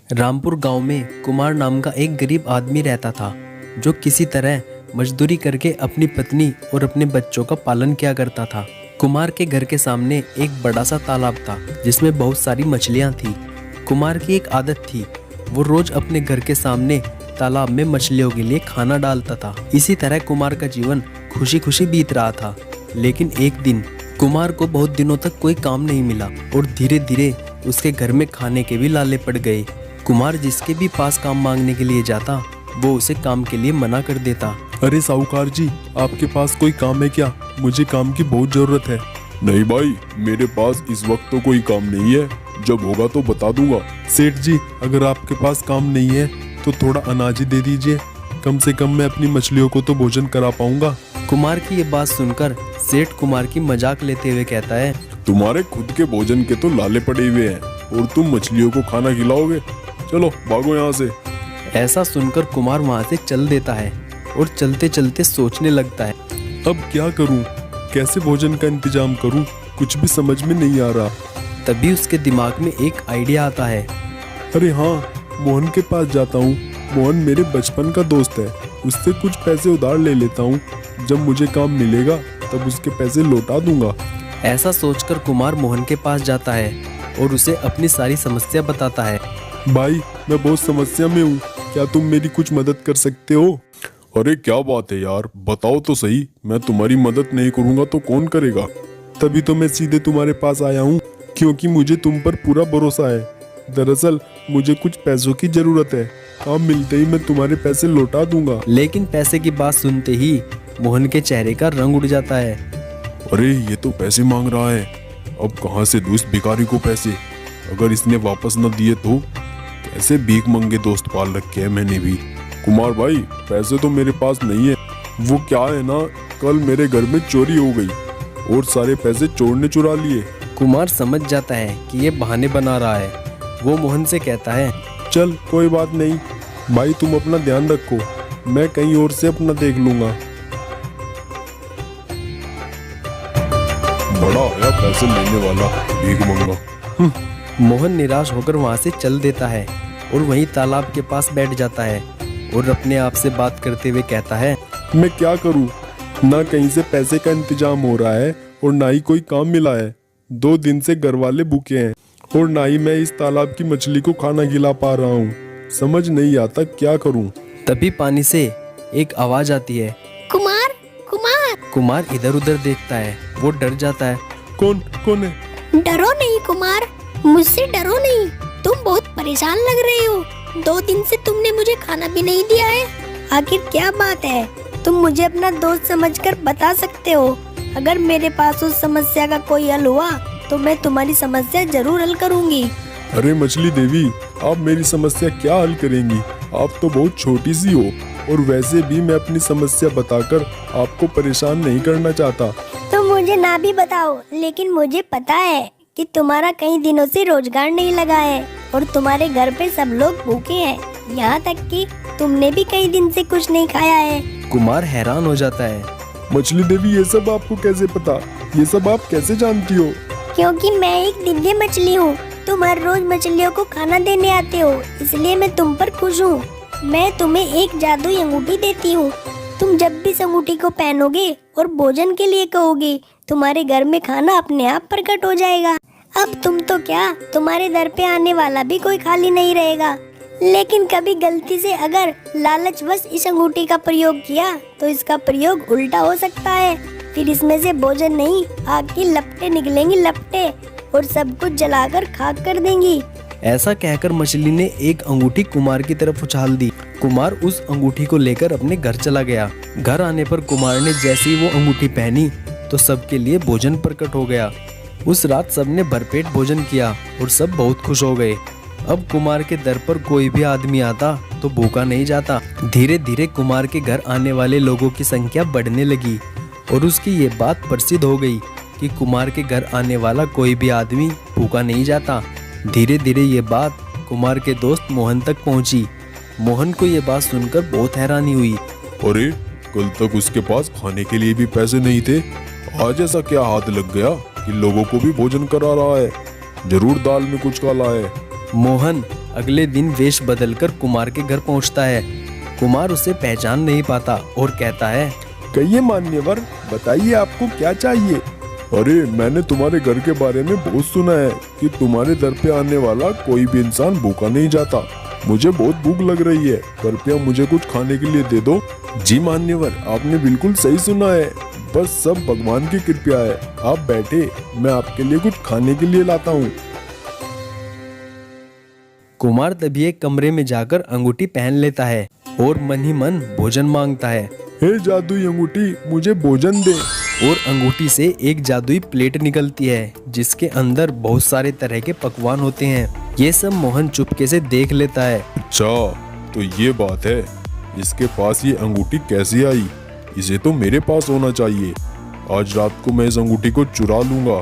रामपुर गांव में कुमार नाम का एक गरीब आदमी रहता था, जो किसी तरह मजदूरी करके अपनी पत्नी और अपने बच्चों का पालन किया करता था। कुमार के घर के सामने एक बड़ा सा तालाब था, जिसमें बहुत सारी मछलियां थी। कुमार की एक आदत थी, वो रोज अपने घर के सामने तालाब में मछलियों के लिए खाना डालता था। इसी तरह कुमार का जीवन खुशी खुशी बीत रहा था। लेकिन एक दिन कुमार को बहुत दिनों तक कोई काम नहीं मिला और धीरे धीरे उसके घर में खाने के भी लाले पड़ गए। कुमार जिसके भी पास काम मांगने के लिए जाता, वो उसे काम के लिए मना कर देता। अरे साहूकार जी, आपके पास कोई काम है क्या? मुझे काम की बहुत जरूरत है। नहीं भाई, मेरे पास इस वक्त तो कोई काम नहीं है, जब होगा तो बता दूंगा। सेठ जी, अगर आपके पास काम नहीं है तो थोड़ा अनाज ही दे दीजिए, कम से कम मैं अपनी मछलियों को तो भोजन करा पाऊंगा। कुमार की ये बात सुनकर सेठ कुमार की मजाक लेते हुए कहता है, तुम्हारे खुद के भोजन के तो लाले पड़े हुए हैं और तुम मछलियों को खाना खिलाओगे? चलो भागो यहाँ से। ऐसा सुनकर कुमार वहाँ से चल देता है और चलते चलते सोचने लगता है, अब क्या करूँ, कैसे भोजन का इंतजाम करूँ, कुछ भी समझ में नहीं आ रहा। तभी उसके दिमाग में एक आइडिया आता है। अरे हाँ, मोहन के पास जाता हूँ। मोहन मेरे बचपन का दोस्त है, उससे कुछ पैसे उधार ले लेता हूँ। जब मुझे काम मिलेगा तब उसके पैसे लौटा दूंगा। ऐसा सोचकर कुमार मोहन के पास जाता है और उसे अपनी सारी समस्या बताता है। भाई, मैं बहुत समस्या में हूँ, क्या तुम मेरी कुछ मदद कर सकते हो? अरे क्या बात है यार, बताओ तो सही। मैं तुम्हारी मदद नहीं करूँगा तो कौन करेगा? तभी तो मैं सीधे तुम्हारे पास आया हूँ, क्योंकि मुझे तुम पर पूरा भरोसा है। दरअसल मुझे कुछ पैसों की जरूरत है, काम मिलते ही मैं तुम्हारे पैसे लौटा दूंगा। लेकिन पैसे की बात सुनते ही मोहन के चेहरे का रंग उड़ जाता है। अरे ये तो पैसे मांग रहा है, अब कहाँ से दूँ इस भिखारी को पैसे? अगर इसने वापस न दिए तो? कैसे भीख मंगे दोस्त पाल रखे हैं मैंने भी। कुमार भाई, पैसे तो मेरे पास नहीं है। वो क्या है ना, कल मेरे घर में चोरी हो गई और सारे पैसे चोर ने चुरा लिए। कुमार समझ जाता है कि ये बहाने बना रहा है। वो मोहन से कहता है, चल कोई बात नहीं भाई, तुम अपना ध्यान रखो, मैं कहीं और से अपना देख लूंगा। बड़ा आया पैसे लेने वाला भीख मंगा। मोहन निराश होकर वहाँ से चल देता है और वहीं तालाब के पास बैठ जाता है और अपने आप से बात करते हुए कहता है, मैं क्या करूं, ना कहीं से पैसे का इंतजाम हो रहा है और ना ही कोई काम मिला है। 2 दिन से घर वाले भूखे हैं और ना ही मैं इस तालाब की मछली को खाना खिला पा रहा हूँ। समझ नहीं आता क्या करूँ। तभी पानी से एक आवाज आती है, कुमार, कुमार। कुमार इधर उधर देखता है, वो डर जाता है। कौन कौन है? डरो नहीं कुमार, मुझसे डरो नहीं। तुम बहुत परेशान लग रहे हो। 2 दिन से तुमने मुझे खाना भी नहीं दिया है। आखिर क्या बात है? तुम मुझे अपना दोस्त समझकर बता सकते हो। अगर मेरे पास उस समस्या का कोई हल हुआ तो मैं तुम्हारी समस्या जरूर हल करूंगी। अरे मछली देवी, आप मेरी समस्या क्या हल करेंगी? आप तो बहुत छोटी सी हो और वैसे भी मैं अपनी समस्या बताकर आपको परेशान नहीं करना चाहता। तुम मुझे ना भी बताओ, लेकिन मुझे पता है कि तुम्हारा कई दिनों से रोजगार नहीं लगा है और तुम्हारे घर पे सब लोग भूखे हैं। यहाँ तक कि तुमने भी कई दिन से कुछ नहीं खाया है। कुमार हैरान हो जाता है। मछली देवी, ये सब आपको कैसे पता? ये सब आप कैसे जानती हो? क्योंकि मैं एक दिव्य मछली हूँ। तुम हर रोज मछलियों को खाना देने आते हो, इसलिए मैं तुम पर खुश हूँ। मैं तुम्हें एक जादुई अंगूठी देती हूँ। तुम जब भी इस अंगूठी को पहनोगे और भोजन के लिए कहोगे, तुम्हारे घर में खाना अपने आप प्रकट हो जाएगा। अब तुम तो क्या, तुम्हारे दर पे आने वाला भी कोई खाली नहीं रहेगा। लेकिन कभी गलती से अगर लालचवश इस अंगूठी का प्रयोग किया तो इसका प्रयोग उल्टा हो सकता है। फिर इसमें से भोजन नहीं, आग की लपटें निकलेंगी, लपटें, और सब कुछ जलाकर खाक कर देंगी। ऐसा कहकर मछली ने एक अंगूठी कुमार की तरफ उछाल दी। कुमार उस अंगूठी को लेकर अपने घर चला गया। घर आने पर कुमार ने जैसे ही वो अंगूठी पहनी तो सबके लिए भोजन प्रकट हो गया। उस रात सबने भरपेट भोजन किया और सब बहुत खुश हो गए। अब कुमार के दर पर कोई भी आदमी आता तो भूखा नहीं जाता। धीरे धीरे कुमार के घर आने वाले लोगों की संख्या बढ़ने लगी और उसकी ये बात प्रसिद्ध हो गई कि कुमार के घर आने वाला कोई भी आदमी भूखा नहीं जाता। धीरे धीरे ये बात कुमार के दोस्त मोहन तक पहुंची। मोहन को ये बात सुनकर बहुत हैरानी हुई। अरे, कल तक उसके पास खाने के लिए भी पैसे नहीं थे, आज ऐसा क्या हाथ लग गया कि लोगों को भी भोजन करा रहा है? जरूर दाल में कुछ काला है। मोहन अगले दिन वेश बदलकर कुमार के घर पहुंचता है। कुमार उसे पहचान नहीं पाता और कहता है, कहिए मान्यवर, बताइए आपको क्या चाहिए। अरे मैंने तुम्हारे घर के बारे में बहुत सुना है कि तुम्हारे दर पे आने वाला कोई भी इंसान भूखा नहीं जाता। मुझे बहुत भूख लग रही है, कृपया मुझे कुछ खाने के लिए दे दो। जी मान्यवर, आपने बिल्कुल सही सुना है, बस सब भगवान की कृपा है। आप बैठे, मैं आपके लिए कुछ खाने के लिए लाता हूँ। कुमार तभी एक कमरे में जाकर अंगूठी पहन लेता है और मन ही मन भोजन मांगता है। हे जादुई अंगूठी, मुझे भोजन दे। और अंगूठी से एक जादुई प्लेट निकलती है जिसके अंदर बहुत सारे तरह के पकवान होते हैं। ये सब मोहन चुपके से देख लेता है। अच्छा, तो ये बात है, इसके पास ये अंगूठी कैसे आई? इसे तो मेरे पास होना चाहिए। आज रात को मैं इस अंगूठी को चुरा लूंगा।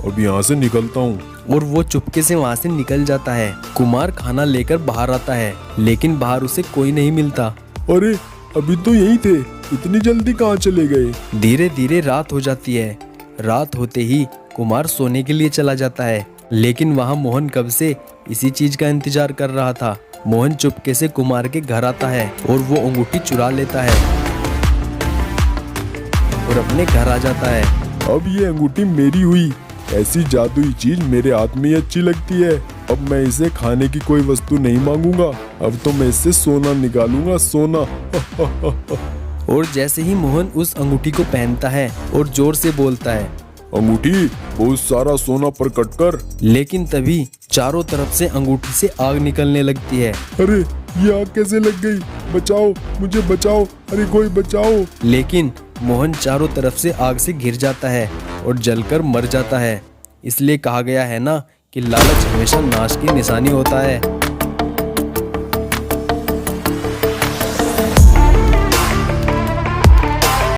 अब यहाँ से निकलता हूँ। और वो चुपके से वहाँ से निकल जाता है। कुमार खाना लेकर बाहर आता है, लेकिन बाहर उसे कोई नहीं मिलता। अरे अभी तो यही थे, इतनी जल्दी कहाँ चले गए? धीरे धीरे रात हो जाती है। रात होते ही कुमार सोने के लिए चला जाता है, लेकिन वहाँ मोहन कब से इसी चीज का इंतजार कर रहा था। मोहन चुपके से कुमार के घर आता है और वो अंगूठी चुरा लेता है और अपने घर आ जाता है। अब ये अंगूठी मेरी हुई। ऐसी जादुई चीज मेरे हाथ में ही अच्छी लगती है। अब मैं इसे खाने की कोई वस्तु नहीं मांगूंगा। अब तो मैं इससे सोना निकालूंगा, सोना। और जैसे ही मोहन उस अंगूठी को पहनता है और जोर से बोलता है, अंगूठी, बहुत सारा सोना प्रकट कर। लेकिन तभी चारों तरफ से अंगूठी से आग निकलने लगती है। अरे ये आग कैसे लग गई? बचाओ, मुझे बचाओ, अरे कोई बचाओ। लेकिन मोहन चारों तरफ से आग से घिर जाता है और जलकर मर जाता है। इसलिए कहा गया है ना कि लालच हमेशा नाश की निशानी होता है।